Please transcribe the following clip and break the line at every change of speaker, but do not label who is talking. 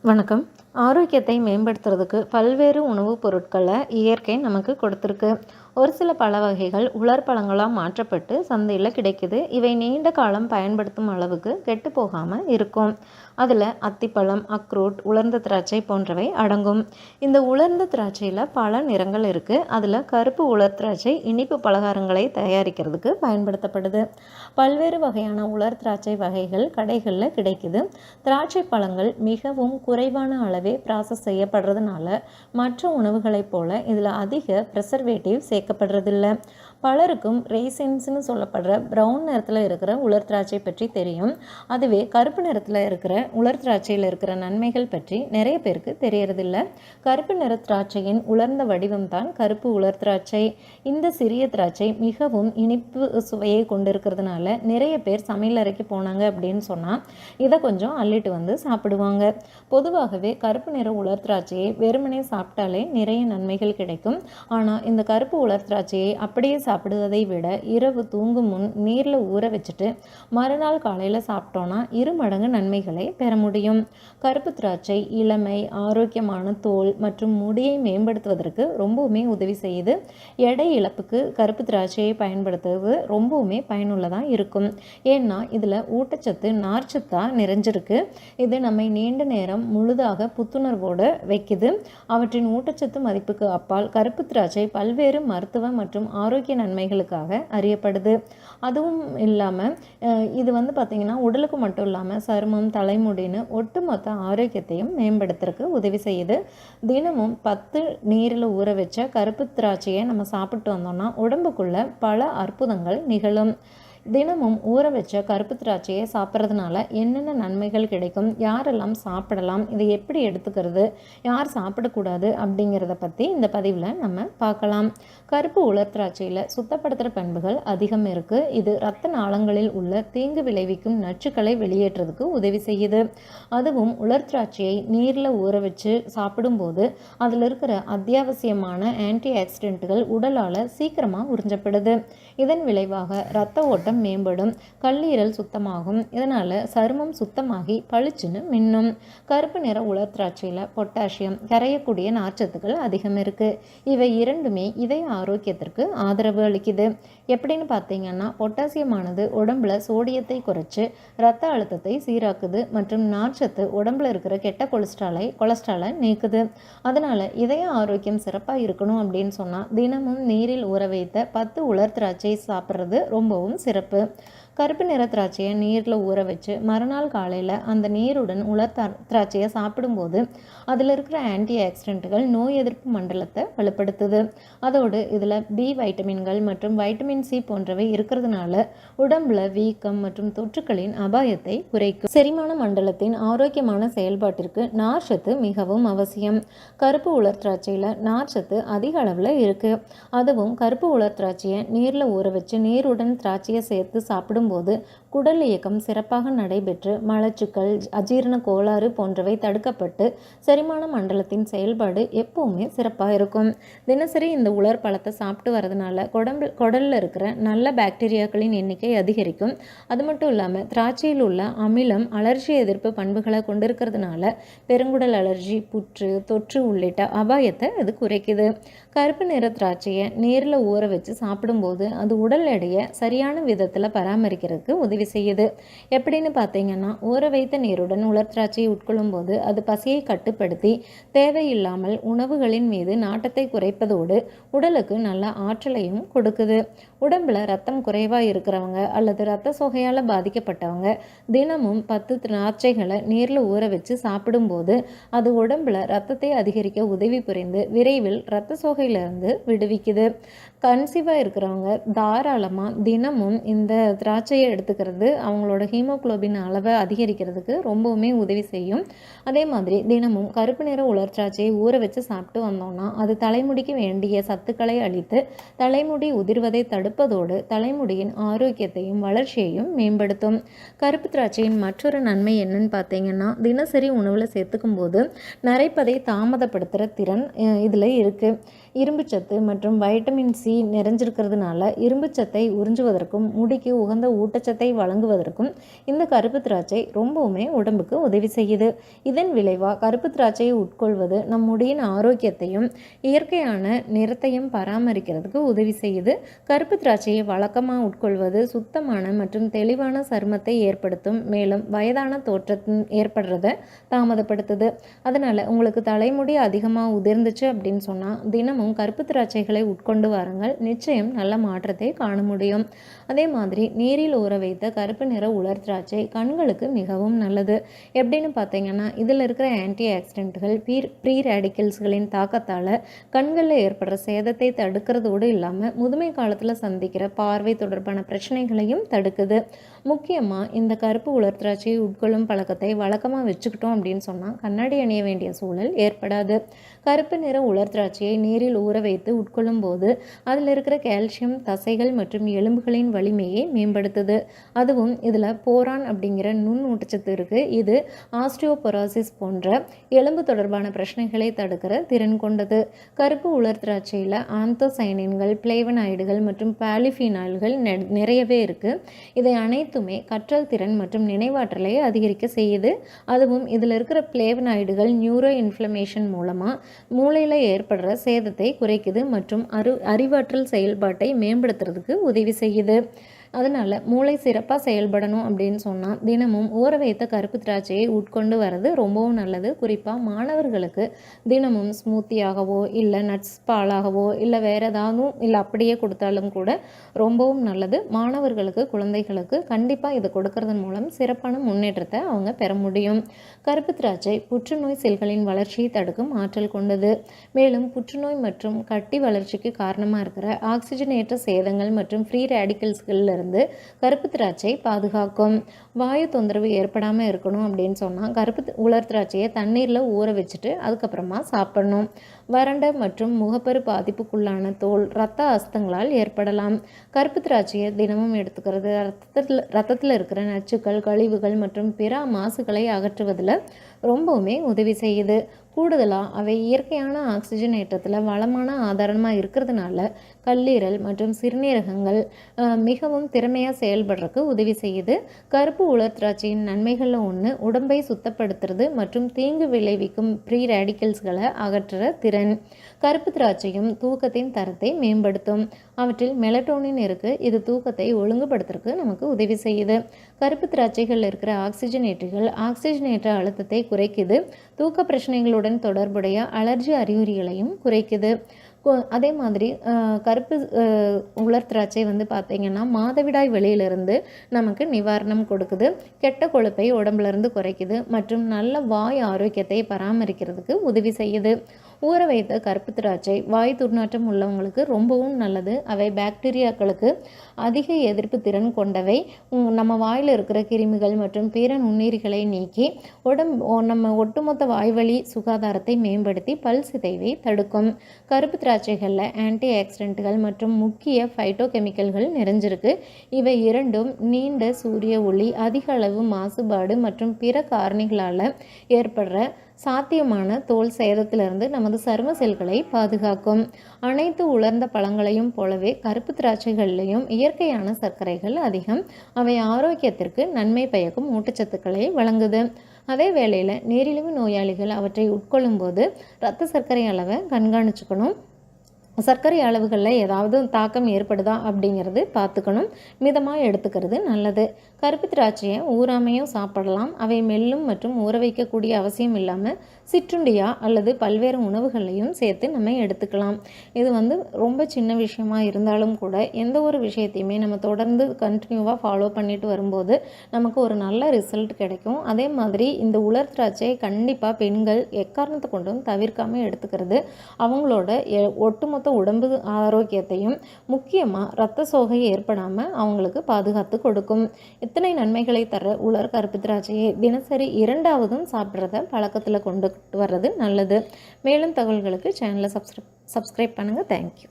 வணக்கம். ஆரோக்கியத்தை மேம்படுத்துறதுக்கு பல்வேறு உணவுப் பொருட்களை இயற்கை நமக்கு கொடுத்துருக்கு. ஒரு சில பழ வகைகள் உலர் பழங்களாக மாற்றப்பட்டு சந்தையில் கிடைக்குது. இவை நீண்ட காலம் பயன்படுத்தும் அளவுக்கு கெட்டு போகாமல் இருக்கும். அதில் அத்திப்பழம், அக்ரூட், உலர்ந்த திராட்சை போன்றவை அடங்கும். இந்த உலர்ந்த திராட்சையில் பல நிறங்கள் இருக்குது. அதில் கருப்பு உலர் திராட்சை இனிப்பு பலகாரங்களை தயாரிக்கிறதுக்கு பயன்படுத்தப்படுது. பல்வேறு வகையான உலர் திராட்சை வகைகள் கடைகளில் கிடைக்குது. திராட்சை பழங்கள் மிகவும் குறைவான அளவே ப்ராசஸ் செய்யப்படுறதுனால மற்ற உணவுகளைப் போல இதில் அதிக ப்ரெசர்வேட்டிவ் சேர்க்கப்படுறதில்ல. பலருக்கும் ரேசின்ஸ்னு சொல்லப்படுற ப்ரௌன் நிறத்தில் இருக்கிற உலர் திராட்சை பற்றி தெரியும். அதுவே கருப்பு நிறத்தில் இருக்கிற உலர் திராட்சையில் இருக்கிற நன்மைகள் பற்றி நிறைய பேருக்கு தெரியறதில்ல. கருப்பு நிற திராட்சையின் உலர்ந்த வடிவம் தான் கருப்பு உலர் திராட்சை. இந்த சிறிய திராட்சை மிகவும் இனிப்பு சுவையை கொண்டிருக்கிறதுனால நிறைய பேர் சமையல் அறைக்கு போனாங்க அப்படின்னு சொன்னால் இதை கொஞ்சம் அள்ளிட்டு வந்து சாப்பிடுவாங்க. பொதுவாகவே கருப்பு நிற உலர் திராட்சையை வெறுமனே சாப்பிட்டாலே நிறைய நன்மைகள் கிடைக்கும். ஆனால் இந்த கருப்பு உலர் திராட்சையை அப்படியே சாப்பிடுவதை விட இரவு தூங்கும் முன் நீரில் ஊற வச்சுட்டு மறுநாள் காலையில் சாப்பிட்டோன்னா 2 மடங்கு நன்மைகளை பெற முடியும். கருப்பு திராட்சை இளமை, ஆரோக்கியமான தோல் மற்றும் முடியை மேம்படுத்துவதற்கு ரொம்பவுமே உதவி செய்யுது. எடை இழப்புக்கு கருப்பு திராட்சையை பயன்படுத்துவது ரொம்பவுமே பயனுள்ளதாக இருக்கும். ஏன்னா இதில் ஊட்டச்சத்து, நார்ச்சத்தாக நிறைஞ்சிருக்கு. இது நம்மை நீண்ட நேரம் முழுதாக புத்துணர்வோடு வைக்குது. அவற்றின் ஊட்டச்சத்து மதிப்புக்கு அப்பால் கருப்பு திராட்சை பல்வேறு மருத்துவ மற்றும் ஆரோக்கிய நன்மைகளுக்காக அறியப்படுது. அதுவும் இல்லாமல் இது பார்த்திங்கன்னா உடலுக்கு மட்டும் இல்லாமல் சருமம், தலைமுடின்னு ஒட்டுமொத்த ஆரோக்கியத்தையும் மேம்படுத்துறதுக்கு உதவி செய்யுது. தினமும் 10 நீரில் ஊற வச்ச கருப்பு திராட்சையை நம்ம சாப்பிட்டு வந்தோம்னா உடம்புக்குள்ள பல அற்புதங்கள் நிகழும். தினமும் ஊற வச்ச கருப்பு திராட்சையை சாப்பிட்றதுனால என்னென்ன நன்மைகள் கிடைக்கும், யாரெல்லாம் சாப்பிடலாம், இதை எப்படி எடுத்துக்கிறது, யார் சாப்பிடக்கூடாது அப்படிங்கிறத பற்றி இந்த பதிவில் நம்ம பார்க்கலாம். கருப்பு உலர் திராட்சையில் சுத்தப்படுத்துகிற பண்புகள் அதிகம் இருக்குது. இது இரத்த நாளங்களில் உள்ள தீங்கு விளைவிக்கும் நச்சுக்களை வெளியேற்றதுக்கு உதவி செய்யுது. அதுவும் உலர் திராட்சையை நீரில் ஊற வச்சு சாப்பிடும்போது அதில் இருக்கிற அத்தியாவசியமான ஆன்டி ஆக்சிடென்ட்டுகள் உடலால் சீக்கிரமாக உறிஞ்சப்படுது. இதன் விளைவாக இரத்த ஓட்டம் மேம்படும், கல்லீரல் சுத்தமாகும். இதனால் சருமம் சுத்தமாகி பளிச்சுன்னு மின்னும். கருப்பு நிற உலர் திராட்சையில் பொட்டாசியம், கரையக்கூடிய நார்ச்சத்துக்கள் அதிகம் இருக்குது. இவை இரண்டுமே இதய ஆரோக்கியத்திற்கு ஆதரவு அளிக்குது. எப்படின்னு பார்த்தீங்கன்னா பொட்டாசியமானது உடம்புல சோடியத்தை குறைச்சி இரத்த அழுத்தத்தை சீராக்குது மற்றும் நார்ச்சத்து உடம்புல இருக்கிற கெட்ட கொலஸ்ட்ராலை நீக்குது. அதனால் இதய ஆரோக்கியம் சிறப்பாக இருக்கணும் அப்படின்னு சொன்னால் தினமும் நீரில் ஊற வைத்த 10 உலர் திராட்சை சாப்பிட்றது ரொம்பவும் சிறப்பு. கருப்பு நிற திராட்சையை நீரில் ஊற வச்சு மறுநாள் காலையில் அந்த நீருடன் உலர் திராட்சையை சாப்பிடும்போது அதில் இருக்கிற ஆன்டி ஆக்சிடென்ட்டுகள் நோய் எதிர்ப்பு மண்டலத்தை வலுப்படுத்துது. அதோடு இதில் பி வைட்டமின்கள் மற்றும் வைட்டமின் சி போன்றவை இருக்கிறதுனால உடம்புல வீக்கம் மற்றும் தொற்றுக்களின் அபாயத்தை குறைக்கும். செரிமான மண்டலத்தின் ஆரோக்கியமான செயல்பாட்டிற்கு நார்ச்சத்து மிகவும் அவசியம். கருப்பு உலர் திராட்சையில் நார்ச்சத்து அதிக அளவில் இருக்குது. அதுவும் கருப்பு உலர் திராட்சையை நீரில் ஊற வச்சு நீருடன் திராட்சையை சேர்த்து சாப்பிடும்போது குடல் இயக்கம் சிறப்பாக நடைபெற்று மலச்சிக்கல், அஜீரண கோளாறு போன்றவை தடுக்கப்பட்டு செரிமான மண்டலத்தின் செயல்பாடு எப்பவுமே சிறப்பாக இருக்கும். தினசரி இந்த உலர் பழத்தை சாப்பிட்டு வரதுனால குடலில் இருக்கிற நல்ல பாக்டீரியாக்களின் எண்ணிக்கை அதிகரிக்கும். அது மட்டும் இல்லாமல் திராட்சையில் உள்ள அமிலம் அலர்ஜி எதிர்ப்பு பண்புகளை கொண்டிருக்கிறதுனால பெருங்குடல் அலர்ஜி, புற்று, தொற்று உள்ளிட்ட அபாயத்தை இது குறைக்குது. கருப்பு நிற திராட்சையை நீரில் ஊற வச்சு சாப்பிடும்போது அது உடல் எடையை சரியான விதத்தில் பராமரிக்கிறதுக்கு உதவி செய்யுது. எப்படின்னு பார்த்தீங்கன்னா ஊற வைத்த நீருடன் உலர் திராட்சையை உட்கொள்ளும் போது அது பசியை கட்டுப்படுத்தி தேவையில்லாமல் உணவுகளின் மீது நாட்டத்தை குறைப்பதோடு உடலுக்கு நல்ல ஆற்றலையும் கொடுக்குது. உடம்புல ரத்தம் குறைவாக இருக்கிறவங்க அல்லது இரத்த சோகையால் பாதிக்கப்பட்டவங்க தினமும் 10 திராட்சைகளை நீரில் ஊற வச்சு சாப்பிடும்போது அது உடம்புல ரத்தத்தை அதிகரிக்க உதவி புரிந்து விரைவில் இரத்த சோகையிலிருந்து விடுவிக்குது. கன்சீவாக இருக்கிறவங்க தாராளமாக தினமும் இந்த திராட்சையை எடுத்துக்கிறது அவங்களோட ஹீமோகுளோபின் அளவை அதிகரிக்கிறதுக்கு ரொம்பவுமே உதவி செய்யும். அதே மாதிரி தினமும் கருப்பு நிற உலர் திராட்சையை ஊற வச்சு சாப்பிட்டு வந்தோம்னா அது தலைமுடிக்கு வேண்டிய சத்துக்களை அளித்து தலைமுடி உதிர்வதை தடுப்பதோடு தலைமுடியின் ஆரோக்கியத்தையும் வளர்ச்சியையும் மேம்படுத்தும். கருப்பு திராட்சையின் மற்றொரு நன்மை என்னன்னு பார்த்தீங்கன்னா தினசரி உணவில் சேர்த்துக்கும் போது நரைப்பதை தாமதப்படுத்துகிற திறன் இதில் இருக்குது. இரும்புச்சத்து மற்றும் வைட்டமின் சி நிறைஞ்சிருக்கிறதுனால இரும்புச்சத்தை உறிஞ்சுவதற்கும் முடிக்கு உகந்த ஊட்டச்சத்தை வழங்குவதற்கும் இந்த கருப்பு திராட்சை ரொம்பவுமே உடம்புக்கு உதவி செய்யுது. இதன் விளைவாக கருப்பு திராட்சையை உட்கொள்வது நம் முடியின் ஆரோக்கியத்தையும் இயற்கையான நிறத்தையும் பராமரிக்கிறதுக்கு உதவி செய்யுது. கருப்பு திராட்சையை வழக்கமாக உட்கொள்வது சுத்தமான மற்றும் தெளிவான சருமத்தை ஏற்படுத்தும். மேலும் வயதான தோற்றத்தின் ஏற்படுறத தாமதப்படுத்துது. அதனால் உங்களுக்கு தலைமுடி அதிகமாக உதிர்ந்துச்சு அப்படின்னு சொன்னால் தினமும் கருப்பு திராட்சைகளை உட்கொண்டு வாருங்கள். நிச்சயம் நல்ல மாற்றத்தை காண முடியும். அதே மாதிரி நீரில் ஊற வைத்த கருப்பு நிற உலர் திராட்சை கண்களுக்கு மிகவும் நல்லது. எப்படின்னு பார்த்தீங்கன்னா இதில் இருக்கிற ஆன்டி ஆக்சிடென்ட்கள் ப்ரீ ரேடிக்கல்ஸ்களின் தாக்கத்தால் கண்களில் ஏற்படுற சேதத்தை தடுக்கிறதோடு இல்லாமல் முதுமை காலத்தில் சந்திக்கிற பார்வை தொடர்பான பிரச்சனைகளையும் தடுக்குது. முக்கியமாக இந்த கருப்பு உலர் திராட்சையை உட்கொள்ளும் பழக்கத்தை வழக்கமாக வச்சுக்கிட்டோம் அப்படின்னு சொன்னால் கண்ணாடி அணிய வேண்டிய சூழல் ஏற்படாது. கருப்பு நிற உலர் திராட்சையை நீரில் ஊற வைத்து உட்கொள்ளும் போது அதில் இருக்கிற கால்சியம் தசைகள் மற்றும் எலும்புகளின் வலிமையை மேம்படுத்துது. அதுவும் இதில் போரான் அப்படிங்கிற நுண் ஊட்டச்சத்து இருக்குது. இது ஆஸ்டியோபொரோசிஸ் போன்ற எலும்பு தொடர்பான பிரச்சனைகளை தடுக்கிற திறன் கொண்டது. கருப்பு உலர் திராட்சையில் ஆந்தோசைனின்கள், பிளேவனாய்டுகள் மற்றும் பாலிஃபினால்கள் நிறையவே இருக்குது. இதை அனைத்துமே கற்றல் திறன் மற்றும் நினைவாற்றலை அதிகரிக்க செய்யுது. அதுவும் இதில் இருக்கிற பிளேவனாய்டுகள் நியூரோ இன்ஃப்ளமேஷன் மூலமாக மூளையில் ஏற்படுற சேதத்தை குறைக்குது மற்றும் அறிவாற்றல் செயல்பாட்டை மேம்படுத்துறதுக்கு உதவி செய்யுது. அதனால் மூளை சிறப்பாக செயல்படணும் அப்படின்னு சொன்னால் தினமும் ஊற வைத்த கருப்பு திராட்சையை உட்கொண்டு வர்றது ரொம்பவும் நல்லது. குறிப்பாக மாணவர்களுக்கு தினமும் ஸ்மூத்தியாகவோ இல்லை நட்ஸ் பாலாகவோ இல்லை வேறு ஏதாவது இல்லை அப்படியே கொடுத்தாலும் கூட ரொம்பவும் நல்லது. மாணவர்களுக்கு குழந்தைகளுக்கு கண்டிப்பாக இதை கொடுக்கறதன் மூலம் சிறப்பான முன்னேற்றத்தை அவங்க பெற முடியும். கருப்பு திராட்சை புற்றுநோய் செல்களின் வளர்ச்சியை தடுக்கும் ஆற்றல் கொண்டது. மேலும் புற்றுநோய் மற்றும் கட்டி வளர்ச்சிக்கு காரணமாக இருக்கிற ஆக்சிஜனேற்ற சேதங்கள் மற்றும் ஃப்ரீ ரேடிக்கல்ஸ்களில் கருப்பு திராட்சை பாதுகாக்கும். வாயு தொந்தரவு ஏற்படாமல் இருக்கணும் அப்படின்னு சொன்னால் கருப்பு உலர் திராட்சையை தண்ணீரில் ஊற வச்சுட்டு அதுக்கப்புறமா சாப்பிடணும். வறண்ட மற்றும் முகப்பரு பாதிப்புக்குள்ளான தோல் இரத்த அசுத்தங்களால் ஏற்படலாம். கருப்பு திராட்சையை தினமும் எடுத்துக்கிறது ரத்தத்தில் இருக்கிற நச்சுக்கள், கழிவுகள் மற்றும் பிற மாசுகளை அகற்றுவதில் ரொம்பவுமே உதவி செய்யுது. கூடுதலாக அவை இயற்கையான ஆக்சிஜன் ஏற்றத்தில் வளமான ஆதாரமாக இருக்கிறதுனால கல்லீரல் மற்றும் சிறுநீரகங்கள் மிகவும் திறமையாக செயல்படுறதுக்கு உதவி செய்யுது. கருப்பு உலர் திராட்சையின் நன்மைகளில் ஒன்று உடம்பை சுத்தப்படுத்துறது மற்றும் தீங்கு விளைவிக்கும் ப்ரீ ரேடிக்கல்ஸ்களை அகற்றுற திறன். கருப்பு திராட்சையும் தூக்கத்தின் தரத்தை மேம்படுத்தும். அவற்றில் மெலட்டோனின் இருக்குது. இது தூக்கத்தை ஒழுங்குபடுத்துறதுக்கு நமக்கு உதவி செய்யுது. கருப்பு திராட்சைகளில் இருக்கிற ஆக்சிஜனேற்றிகள் ஆக்சிஜனேற்ற அழுத்தத்தை குறைக்குது. தூக்க பிரச்சனைகளுடன் தொடர்புடைய அலர்ஜி அறிகுறிகளையும் குறைக்குது. அதே மாதிரி கருப்பு உலர் திராட்சை பார்த்திங்கன்னா மாதவிடாய் வெளியிலிருந்து நமக்கு நிவாரணம் கொடுக்குது. கெட்ட கொழுப்பை உடம்புலேருந்து குறைக்குது மற்றும் நல்ல வாய் ஆரோக்கியத்தை பராமரிக்கிறதுக்கு உதவி செய்யுது. ஊற வைத்த கருப்பு திராட்சை வாய் துர்நாற்றம் உள்ளவங்களுக்கு ரொம்பவும் நல்லது. அவை பாக்டீரியாக்களுக்கு அதிக எதிர்ப்பு திறன் கொண்டவை. நம்ம வாயில் இருக்கிற கிருமிகள் மற்றும் பிற நுண்ணுயிரிகளை நீக்கி நம்ம ஒட்டுமொத்த வாய்வழி சுகாதாரத்தை மேம்படுத்தி பல் சிதைவை தடுக்கும். கருப்பு திராட்சைகளில் ஆன்டி ஆக்சிடென்ட்கள் மற்றும் முக்கிய ஃபைட்டோகெமிக்கல்கள் நிறைஞ்சிருக்கு. இவை இரண்டும் நீண்ட சூரிய ஒளி, அதிக அளவு மாசுபாடு மற்றும் பிற காரணிகளால் ஏற்படுற சாத்தியமான தோல் சேதத்திலிருந்து நமது சரும செல்களை பாதுகாக்கும். அனைத்து உலர்ந்த பழங்களையும் போலவே கருப்பு திராட்சைகள்லையும் இயற்கையான சர்க்கரைகள் அதிகம். அவை ஆரோக்கியத்திற்கு நன்மை பயக்கும் ஊட்டச்சத்துக்களை வழங்குது. அதே வேளையில் நீரிழிவு நோயாளிகள் அவற்றை உட்கொள்ளும் போது இரத்த சர்க்கரை அளவை கண்காணிச்சுக்கணும். சர்க்கரை அளவுகளில் ஏதாவது தாக்கம் ஏற்படுதா அப்படிங்கிறது பார்த்துக்கணும். மிதமாக எடுத்துக்கிறது நல்லது. கருப்பு திராட்சையை ஊறாமையும் சாப்பிடலாம். அவை மெல்லும் மற்றும் ஊற வைக்கக்கூடிய அவசியம் இல்லாமல் சிற்றுண்டியா அல்லது பல்வேறு உணவுகளையும் சேர்த்து நம்ம எடுத்துக்கலாம். இது ரொம்ப சின்ன விஷயமா இருந்தாலும் கூட எந்த ஒரு விஷயத்தையுமே நம்ம தொடர்ந்து கண்டினியூவாக ஃபாலோ பண்ணிட்டு வரும்போது நமக்கு ஒரு நல்ல ரிசல்ட் கிடைக்கும். அதே மாதிரி இந்த உலர் திராட்சையை கண்டிப்பாக பெண்கள் எக்காரணத்தை கொண்டும் தவிர்க்காமல் எடுத்துக்கிறது அவங்களோட ஒட்டுமொத்த உடம்பு ஆரோக்கியத்தையும் முக்கியமாக இரத்த சோகை ஏற்படாமல் அவங்களுக்கு பாதுகாத்து கொடுக்கும். இத்தனை நன்மைகளை தர உலர் கருப்பு திராட்சையை தினசரி 2ஆவதும் சாப்பிட்றத பழக்கத்தில் கொண்டு வர்றது நல்லது. மேலும் தகவல்களுக்கு சேனலை சப்ஸ்கிரைப் பண்ணுங்கள். தேங்க்யூ.